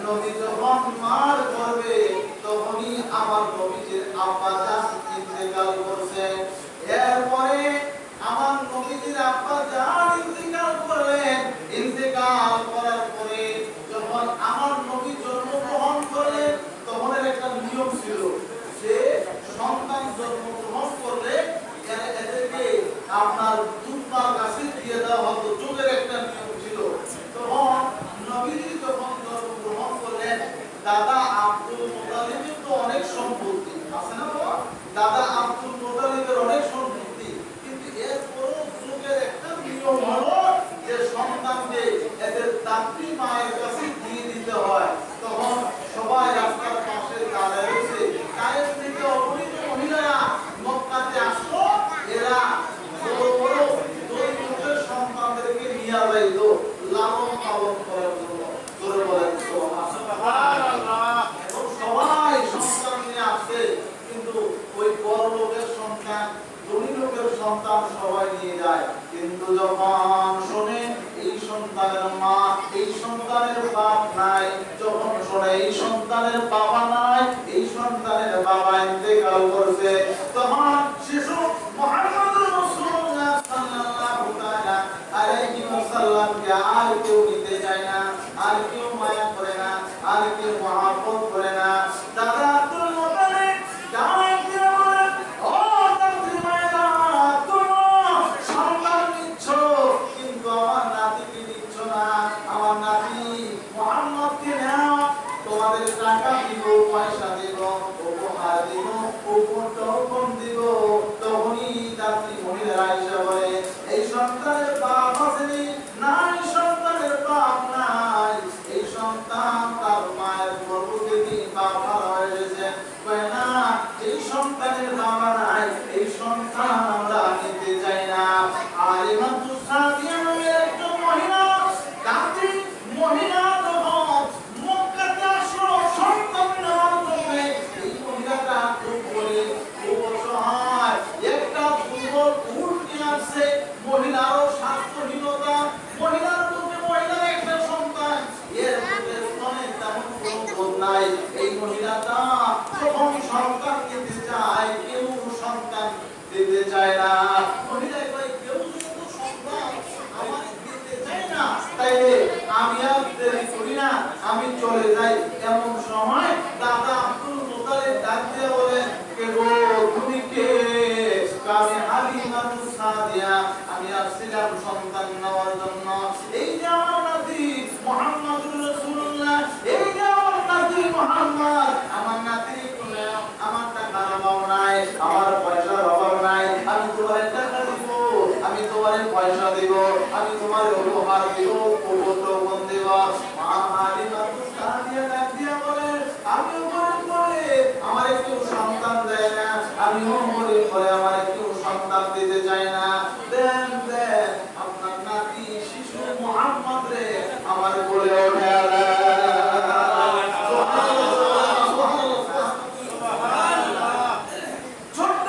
নবী যখন মার করবে তখনই আমার নবীজির আব্বা জান ইন্তেকাল করছে এরপরে আমার নবীজির আব্বা জান ইন্তেকাল করলেন ইন্তেকাল করার পরে যখন আমার নবী জন্মগ্রহণ করলেন তখন একটা নিয়ম ছিল যে সন্তান জন্মগ্রহণ করলে এদেরকে আপনার দুধপার কাছে দিয়ে দেওয়া হতো যুগের একটা নিয়ম ছিল তখন নবীজি যখন জন্মগ্রহণ করলেন দাদা আব্দুল মুতালিবের তো অনেক সম্পত্তি আছে না বাবা দাদা আব্দুল মুতালিবের অনেক সম্পত্তি কিন্তু এরপরও যুগের একটা নিয়ম হলো যে সন্তানকে এদের দাত্রী মায়ের কাছে দিয়ে দিতে হয় তখন সবাই রাস্তার পাশে দাঁড়িয়ে রয়েছে কায়েম থেকে অগণিত মহিলারা মক্কাতে আসলো এরা বড় বড় দুই পুত্রের সন্তানদেরকে নিয়ে যাইতো লালন পালন করার জন্য জোরে বলেন সুবহানাল্লাহ এবং সবাই সন্তান নিয়ে আসে কিন্তু ওই বড় লোকের সন্তান ধনী লোকের সন্তান সবাই নিয়ে যায় কিন্তু যখন শুনে এই সন্তানের মা এই সন্তানের বাপ নাই যখন শুনে এই সন্তানের বাবা নাই এই সন্তানের বাবা ইন্তেকাল করছে তখন শিশু মুহাম্মদুর রাসূলুল্লাহ সাল্লাল্লাহু তাআলা আলাইহি ওয়াসাল্লামকে আর কেউ নিতে চায় না আর কেউ মায়া করে না আর কেউ মহব্বত করে না দাদা আব্দুল মুতালিব ডাক দিয়ে বলেন ও দাদি মায়েরা তোমরা সন্তান নিচ্ছ কিন্তু আমার নাতিকে নিচ্ছ না আমার নাতি মুহাম্মদকে নাও তোমাদের টাকা দিব পয়সা দিব উপহার দিব উপটকন দিব তখনই দাদি মহিলারা এসে বলে এই সন্তান সন্তানের বাপ আসেনি, নাই সন্তানের বাপ নাই, এই সন্তান তার মায়ের গর্ভ থেকে বাপ হারা হয়েছে, না এই সন্তানের বাবা নাই, এই সন্তান আমরা নিতে চাই না। আলিমাতুস সাদিয়া নামের একজন মহিলা, গাজী মহিলা তখন মক্কাতে আসলো সন্তান নেওয়ার জন্য। এই মহিলাটা খুব গরিব, খুব অসহায়, একটা দুর্বল উট নিয়ে আসছে। মহিলারও স্বাস্থ্যহীনতা, মহিলার বুকে মহিলার একটা সন্তান, এর বুকে স্তনের তেমন কোনো বোধ নাই। এই মহিলাটা যখন সন্তান নিতে চায়, কেউ সন্তান দিতে চায় না। মহিলা কয়, কেউ তো সন্তান আমার দিতে চায় না, তাইলে আমি আর দেরি করি না, আমি চলে যাই। এমন সময় দাদা আব্দুল মুতালিব ডাক দিয়ে বলেন, কে গো, তুমি কে? আমি হালিমাতুস সাদিয়া, আমি আসছিলাম সন্তান নেওয়ার জন্য। এই যে আমার নাতি মুহাম্মদুর রাসূলুল্লাহ, এই যে আমার নাতি মুহাম্মদ, আমার নাতি কোলে, আমার টাকার অভাব নাই, আমার পয়সার অভাব নাই, আমি তোমার টাকা দিব, আমি তোমার পয়সা দিব, আমি তোমার উপহার দিব, উপদ্রবণ দিব। মা হালিমাতুস সাদিয়া ডাক দিয়া বলে, আমিও গরিব বলে আমার একটু সন্তান দেয় না, আমিও গরিব বলে আমার একটু সন্তান দিতে চায় না, দেন দেন আপনার নাতি শিশু মুহাম্মদ রে আমার কোলে উঠায়া দেন। ছোট্ট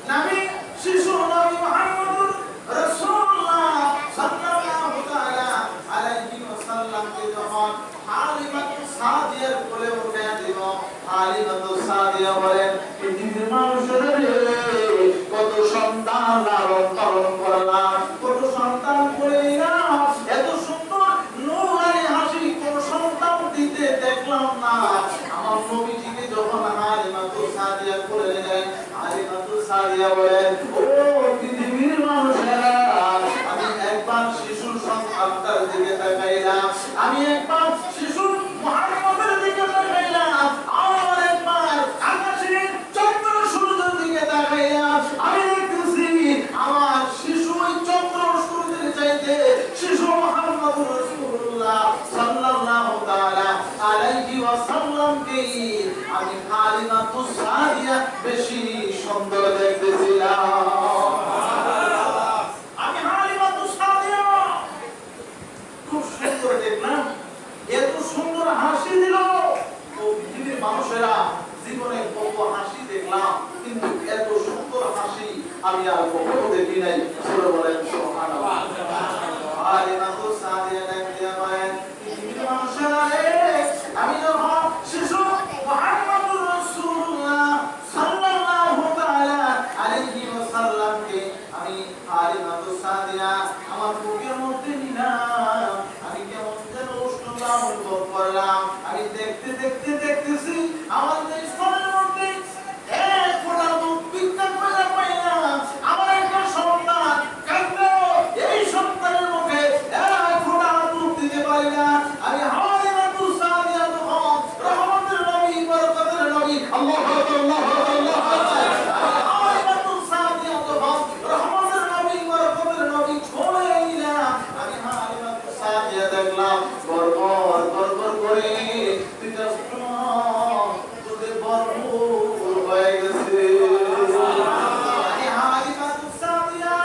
নবী শিশু নবী মুহাম্মদুর রাসূলুল্লাহ সাল্লাল্লাহু তাআলা আলাইহি ওয়াসাল্লামকে যখন হালিমাতুস সাদিয়ার কোলে উঠায়া দিল, হালিমাতুস সাদিয়া বলেন, পৃথিবীর মানুষের কত সন্তান লালন পালন করলাম, কত সন্তান করে নিলাম, এত সুন্দর নূরানি হাসি কোন সন্তান দিতে দেখলাম না। আমার নবীজিকে যখন হালিমাতুস সাদিয়া করে নিলেন, হালিমাতুস সাদিয়া বলেন, ও পৃথিবীর মানুষেরা, আমি একবার শিশুর সন্তানটার দিকে তাকাইলাম, আমি একবার শিশুর মুহাম্মদের দিকে তাকাইলাম, আর একবার আকাশের চন্দ্র সূর্যের দিকে তাকাইলাম, আমি দেখতেছি আমার শিশু ওই চন্দ্র সূর্যের চাইতে শিশু মুহাম্মদুর রাসূলুল্লাহ সাল্লাল্লাহু তাআলা আলাইহি ওয়াসাল্লামকে আমি হালিমাতুস সাদিয়া বেশি সুন্দর দেখতেছিলাম। আমি হালিমাতুস সাদিয়া খুব সুন্দর দেখলাম, এত সুন্দর হাসি দিল। ও পৃথিবীর মানুষেরা জীবনে কত হাসি দেখলাম, কিন্তু এত সুন্দর হাসি আমি আর কখনো দেখি নাই। সরে বলেন সুবহানাল্লাহ। হালিমাতুস সাদিয়া ডাক দিয়া বলেন, পৃথিবীর মানুষেরা রে, আমি যখন শিশু মুহাম্মদুর রাসূলুল্লাহ সাল্লাল্লাহু তাআলা আলাইহি ওয়াসাল্লামকে আমি হালিমাতুস সাদিয়া আমার বুকের মধ্যে নিলাম, আমি কেমন যেন উষ্ণতা অনুভব করলাম। আমি দেখতে দেখতে দেখতেছি আমার স্তনের মধ্যে এক ফোঁটা দুধ পিত্তা করে পাইলাম। আমার একটা সন্তান কাঁদলো, এই সন্তানের মুখে এক ফোঁটা দুধ দিতে পারি না। আমি হালিমাতুস সাদিয়া তখন রহমতের নবী, বরকতের নবী, আল্লাহু আকবার, আল্লাহু আকবার, আল্লাহু আকবার। হালিমাতুস সাদিয়া তখন রহমতের নবী, বরকতের নবী কোলে নিলাম। আমি হালিমাতুস সাদিয়া দেখলাম গড়গড় গড়গড় করে দুইটা স্তন দুধে ভরপুর হয়ে গেছে। আমি হালিমাতুস সাদিয়া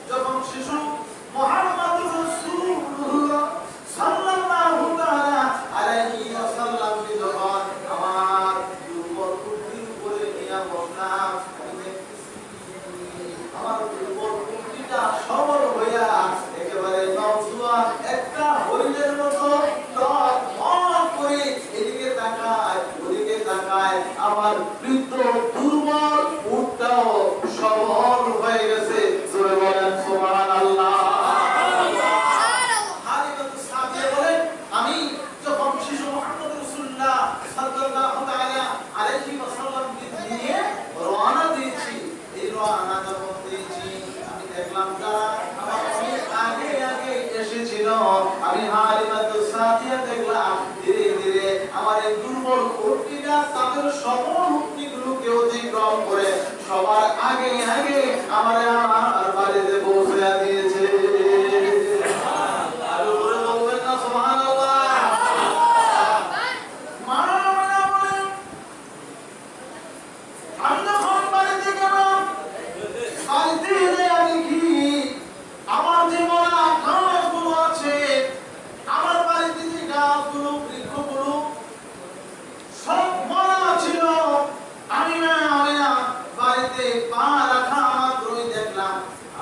যখন শিশু মুহাম্মদুর রাসূলুল্লাহ সাল্লাল্লাহু তাআলা আলাইহি ওয়াসাল্লামকে যখন আমার দুর্বল কুটির উপরে নিয়ে বসলাম, আমি দেখতেছি আমার দুর্বল কুটিটা সবল হইয়া একেবারে নওজোয়ান একটা হরিণের মতো টক করে এদিকে তাকায় ওদিকে তাকায়। আমার বৃদ্ধ দুর্বল উটটাও সবল হয়ে গেছে। জোরে বলেন সুবহানাল্লাহ। হালিমাতুস সাদিয়া বলেন, আমি যখন শিশু মুহাম্মদ রাসূলুল্লাহ সাল্লাল্লাহু তাআলা আলাইহি ওয়াসাল্লামকে নিয়ে রওনা দিয়েছি, এই রওনা যখন দিয়েছি আমি দেখলাম যারা আমার অনেক আগে আগে এসেছিল, আমি হালিমাতুস সাদিয়া দেখলাম ধীরে ধীরে আমার এই দুর্বল উটটিটা তাদের সকল উটনিগুলোকে অতিক্রম করে সবার আগে আগে আমার বাড়িতে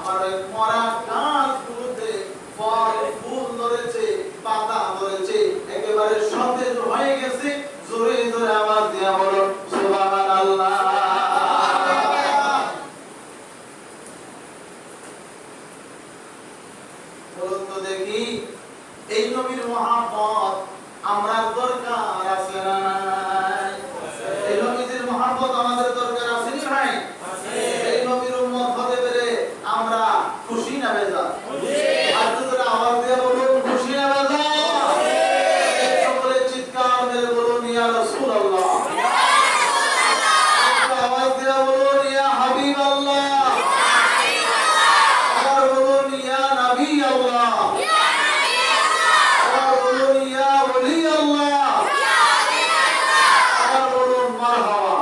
আমার ওই মরা গাছগুলোতে ফল ফুল ধরেছে, পাতা ধরেছে, একেবারে সতেজ হয়ে গেছে। জোরে জোরে আওয়াজ দিয়া বলো সুবহানাল্লাহ। বলুন তো দেখি, এই নবীর মহব্বত আমরা দরকার আছে না? এই নবীর মহব্বত আমাদের দরকার আছে কি ভাই? এই নবীর উম্মত হতে পেরে আমরা খুশি না বেজার? আর তোমরা আওয়াজ দিয়ে বলুন খুশি না বেজার? সকলে চিৎকার মেরে বলুন ইয়া রাসূলুল্লাহ, আওয়াজ দিয়ে বলুন ইয়া হাবিবাল্লাহ, আর বলুন ইয়া নবী আল্লাহ, আর বলুন ইয়া ওলি আল্লাহ, আর বলুন মারহাবা।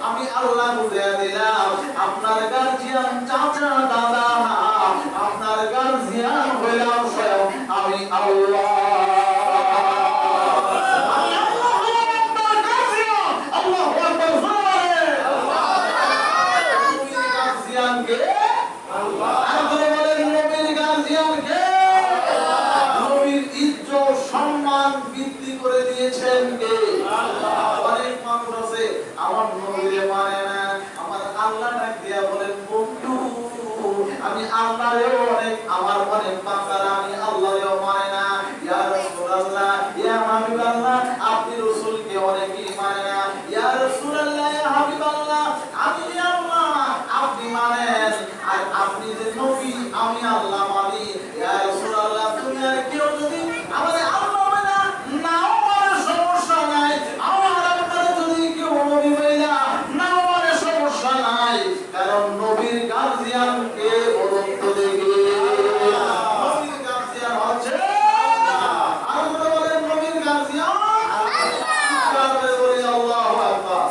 আমি আল্লাহ বুঝিয়ে দিলাম, আপনার গার্জিয়ান চাচা দাদা, আপনার গার্জিয়ান হইলাম স্বয়ং আমি আল্লাহ। সম্মান বৃদ্ধি করে দিয়েছেন কে? অনেক মানুষ আছে আমার নবীরে মানে না, আমার আল্লাহ ডাক দিয়া বলেন বন্ধু আমি আল্লাহরেও অনেক, আমার অনেক বান্দারা আমি আল্লাহরেও মানে না। ইয়া রাসূলুল্লাহ, ইয়া হাবিবাল্লাহ, আপনি রাসূলকে অনেকেই মানে না। ইয়া রাসূলুল্লাহ, ইয়া হাবিবাল্লাহ, আমি আল্লাহ আপনি মানেন, আর আপনি যে নবী আমি আল্লাহ মানি। ইয়া রাসূলুল্লাহ, তুমি আর কেউ যদি আমাদের আল্লাহ মানে নাও মানে সমস্যা নাই, আমার আপনারা যদি কেউ নবী হইলা নাও মানে সমস্যা নাই, কারণ নবীর গার্জিয়ান কে বলুন তো দেখি? নবীর গার্জিয়ান হচ্ছে আর বলে বলেন নবীর গার্জিয়ান আল্লাহ। বলি আল্লাহু আকবার,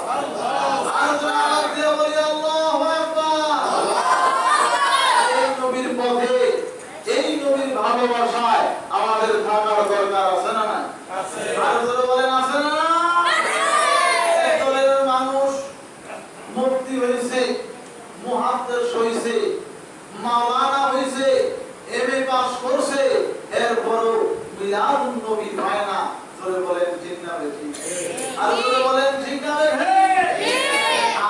আর জোরে দিয়ে বলি আল্লাহু আকবার। এই নবীর পথে, এই নবীর ভালোবাসায় আমাদের থাকার দরকার আছে না না? আছে। আর জোরে বলেন আছে না না? এক দলের মানুষ মুফতি হইছে, মুহাদ্দিস হইছে, মাওলানা হইছে, এমএ পাস করছে, এরপরও মিলাদুন নবী হয় না। জোরে বলেন ঠিক না বেঠিক? আর জোরে বলেন ঠিক না বেঠিক?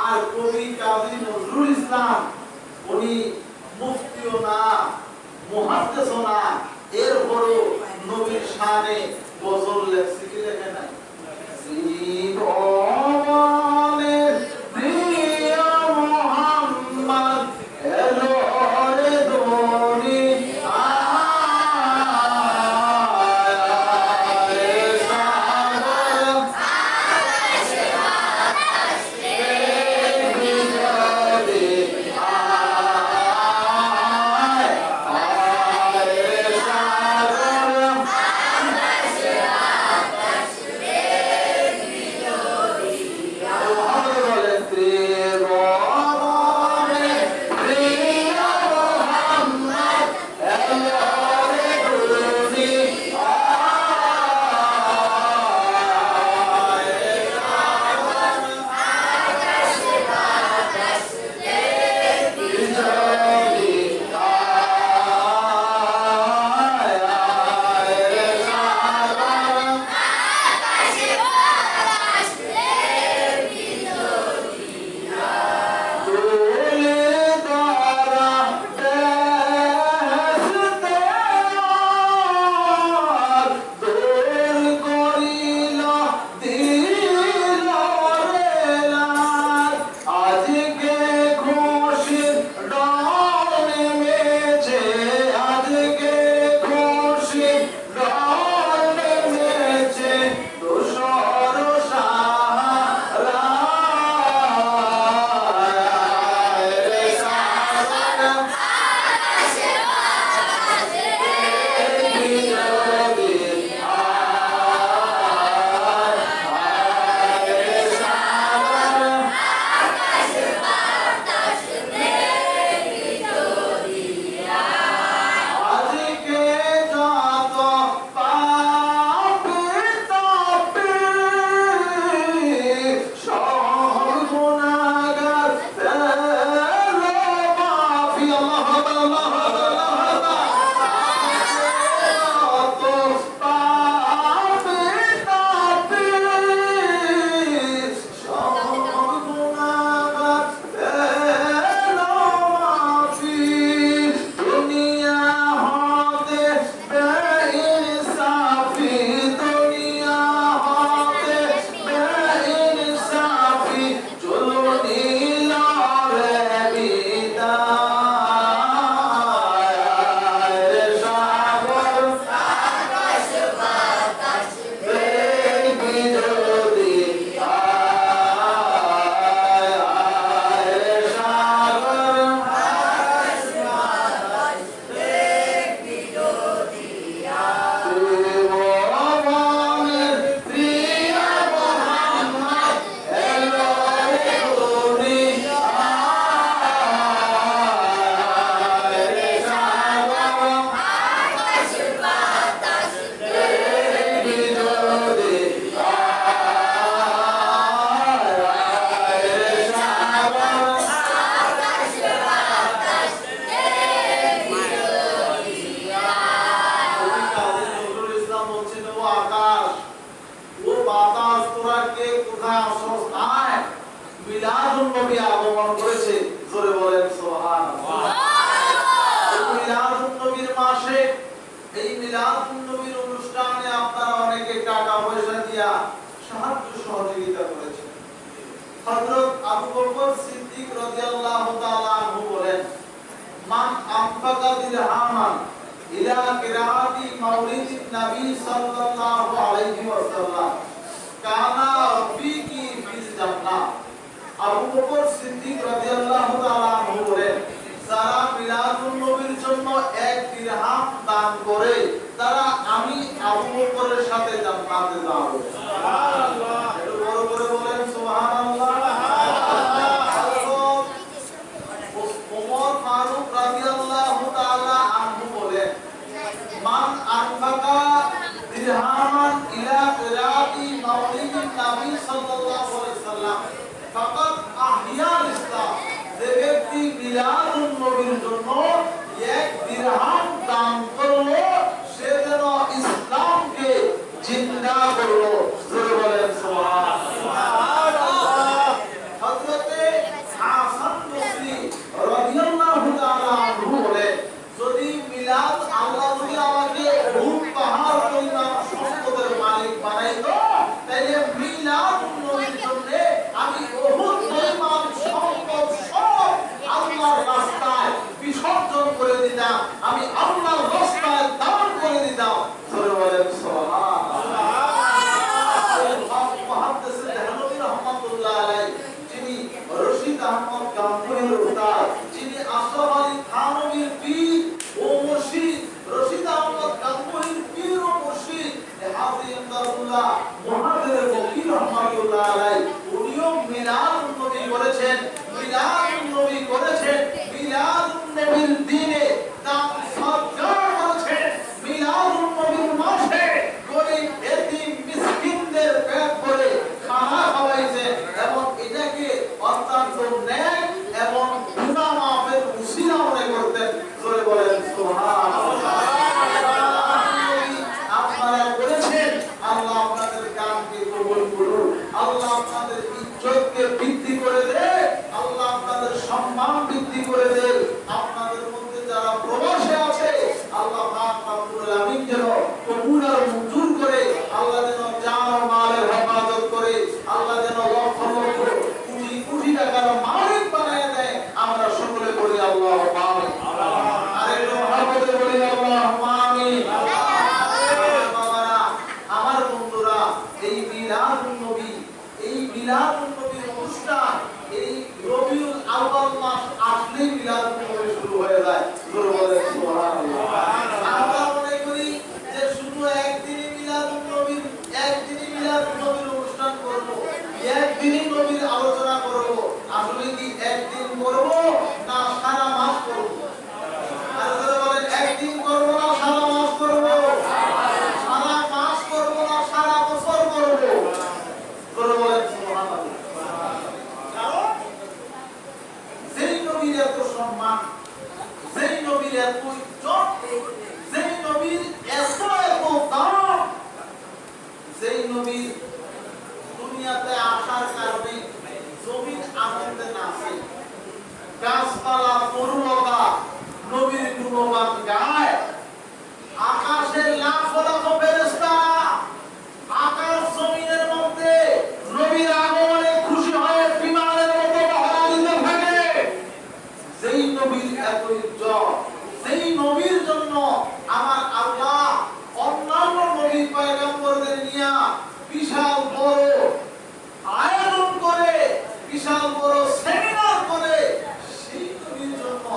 আর কবি কাজী নজরুল ইসলাম উনি মুফতিও না, মুহাদ্দিসও না, এরপরও নবীর শানে গজল লেখছে। কি লেখে নাই? জীবনে প্রিয় মুহাম্মদ এলো রে দুনিয়া মিলাদুন নবী আগমন করেছে, জোরে বলেন সুবহানাল্লাহ। এই মিলাদুন নবীর মাসে এই মিলাদুন নবীর অনুষ্ঠানে আপনারা অনেকে টাকা পয়সা দিয়া সাহায্য সহযোগিতা করেছেন। হযরত আবু বকর সিদ্দিক রাদিয়াল্লাহু তাআলা আনহু বলেন, মান আনফাকা দিরহামান ইলা কিরাতি মাউলিদিন নবী সাল্লাল্লাহু আলাইহি ওয়াসাল্লাম কানা রাফিকি ফিল জান্নাহ। আবু বকর সিদ্দিক রাদিয়াল্লাহু তাআলা আনহু বলেন, যারা মিলাদুন নবীর জন্য 1 দিরহাম দান করে তারা আমি আবু বকরের সাথে জান্নাতে যাব। সুবহানাল্লাহ। একটু বড় করে বলেন সুবহানাল্লাহ। ওমর ফারুক রাদিয়াল্লাহু তাআলা আনহু বলেন, মান আনফাকা দিরহামান ইলা কিরাতি মাউলিদিন নবী সাল্লাল্লাহু আলাইহি ওয়াসাল্লাম ফাকাদ আহইয়াল ইসলাম। যে ব্যক্তি মিলাদুন নবীর জন্য 1 দিরহাম দান করলো সে যেন ইসলামকে জিন্দা করলো, জোরে বলেন সুবহানাল্লাহ। হযরতে হাসান বসরি রাদিয়াল্লাহু তাআলা আনহু বলেন, যদি মিলাদ আল্লাহ যদি আমাকে উহুদ পাহাড় পরিমাণ সম্পদের মালিক বানাইতো তাহলে মিলাদুন নবীর জন্য আমি উহুদ পরিমাণ সম্পদ সব আল্লাহর রাস্তায় বিসর্জন করে দিতাম, আমি আল্লাহর রাস্তায় দান করে দিতাম, জোরে বলেন সুবহানাল্লাহ। মুহাদ্দিস দেহলভী রাহমাতুল্লাহ আলাইহি যিনি রশিদ আহমদ গাঙ্গুহির উস্তাদ, যিনি আশরাফ আলী থানভীর পীর ও মুর্শিদ, রশিদ আহমদ গাঙ্গুহির পীর ও মুর্শিদ হাজী ইমদাদুল্লাহ মুহাদ্দিস ফকির রাহমাতুল্লাহ আলাইহি উনিও মিলাদুন নবী করেছেন, মিলাদুন নবী করেছেন, মিলাদুন নবীর দিনে দান সদকা করেছেন, মিলাদুন নবীর মাসে গরিব এতিম মিসকিনদের পেট ভরে খানা খাওয়াইছেন এবং এটাকে অত্যন্ত ন্যায় এবং গুনাহ মাফের উসিলা মনে করতেন, জোরে বলেন সুবহানাল্লাহ। আপনারা করেছেন, আল্লাহ আপনাদের কামকে কবুল করুন, আল্লাহ আপনাদের ইজ্জতকে বৃদ্ধি করে দেন, আল্লাহ আপনাদের সম্মান বৃদ্ধি করে দেন। আপনাদের মধ্যে যারা প্রবাসে আছে আল্লাহ পাক রব্বুল আলামিন যেন কবুল আর মঞ্জুর করে, আল্লাহ যেন জান ও মালের হেফাজত করে, আল্লাহ যেন লক্ষ লক্ষ কোটি কোটি টাকার মালিক বানায় দেয়। আমরা সকলে বলি আল্লাহুম্মা আমিন। আরেকটু মহব্বতে বলি আল্লাহুম্মা আমিন। আমার বন্ধুরা, এই মিলাদুন নবী, এই মিলাদুন নবীর অনুষ্ঠান এই রবিউল আউয়াল মাস আসলেই মিলাদুন নবী শুরু হয়ে যায়, জোরে বলেন সুবহানাল্লাহ। আমরা মনে করি যে শুধু একদিনই মিলাদুন নবীর অনুষ্ঠান করব, একদিনই নবীর আলোচনা করব। আসলে কি একদিন করব না সারা মাস করব? আর জোরে বলেন, একদিন করব না সারা মাস করব? সারা মাস করব না সারা বছর করব? জোরে বলেন সুবহানাল্লাহ। কারণ যেই নবীর এত সম্মান, যেই নবীর এত ইজ্জত, যেই নবীর এত এত দাম, যেই নবীর দুনিয়াতে আসার কারণে জমিন আনন্দে নাচে, গাছপালা তরুলতা নবীর গুণগান গায়, আকাশের লাখ লাখ ফেরেশতা আকাশ জমিনের মধ্যে নবীর আগমনে খুশি হয়ে বিমানের মতো পাহারা দিতে থাকে। যেই নবীর এত ইজ্জত, যেই নবীর জন্য আমার আল্লাহ অন্যান্য নবী পয়গম্বরদের নিয়ে বিশাল বড় আয়োজন করে, বিশাল বড় সেমিনার করে, সেই নবীর জন্য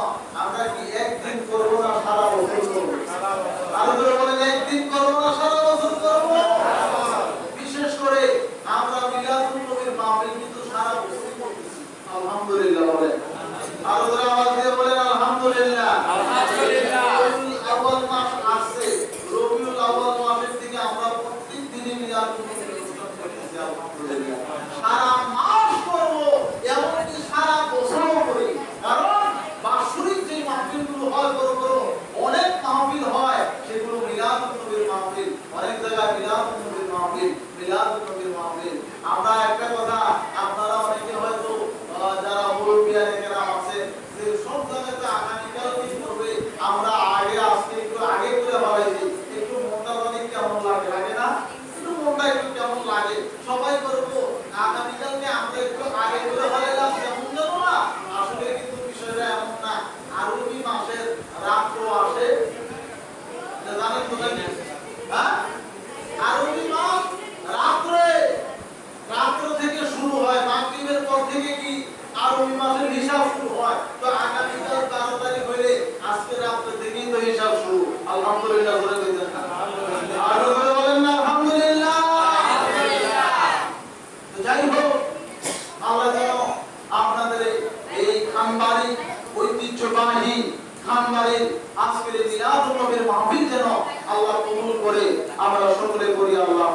আমরা কি একদিন করব না সারা বছর করব? আর বলেন, একদিন করব না সারা বছর করব? বিশেষ করে আমরা মিলাদুন নবীর মাহফিল কিন্তু সারা বছর করতেছি, আলহামদুলিল্লাহ বলেন। আর ওরা আওয়াজ দিয়ে বলেন আলহামদুলিল্লাহ। আলহামদুলিল্লাহ। রবিউল আউয়াল মাস আসছে, রবিউল আউয়াল মাসের থেকে আমরা প্রত্যেক দিনই মিলাদুন নবীর অনুষ্ঠান করতেছি, আলহামদুলিল্লাহ। সারা মাস করব, এমনকি সারা বছরও করি। কারণ বাৎসরিক যে মাহফিলগুলো হয়, বড় বড় অনেক মাহফিল হয়, সেগুলো মিলাদুন নবীর মাহফিল। অনেক জায়গায় মিলাদুন নবীর মাহফিল, মিলাদুন নবীর মাহফিল। আমরা একটা কথা, আপনারা অনেকে হয়তো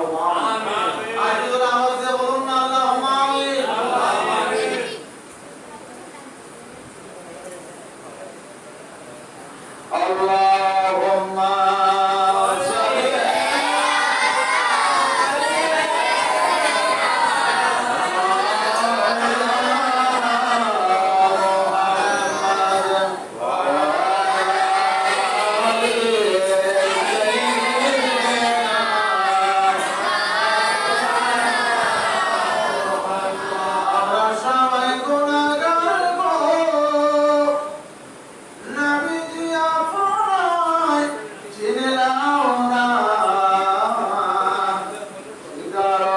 আল্লাহুম্মা আমিন। আর জোরে আওয়াজ দিয়ে বলুন না আল্লাহুম্মা আমিন। আল্লাহুম্মা আমিন। আল্লাহুম্মা God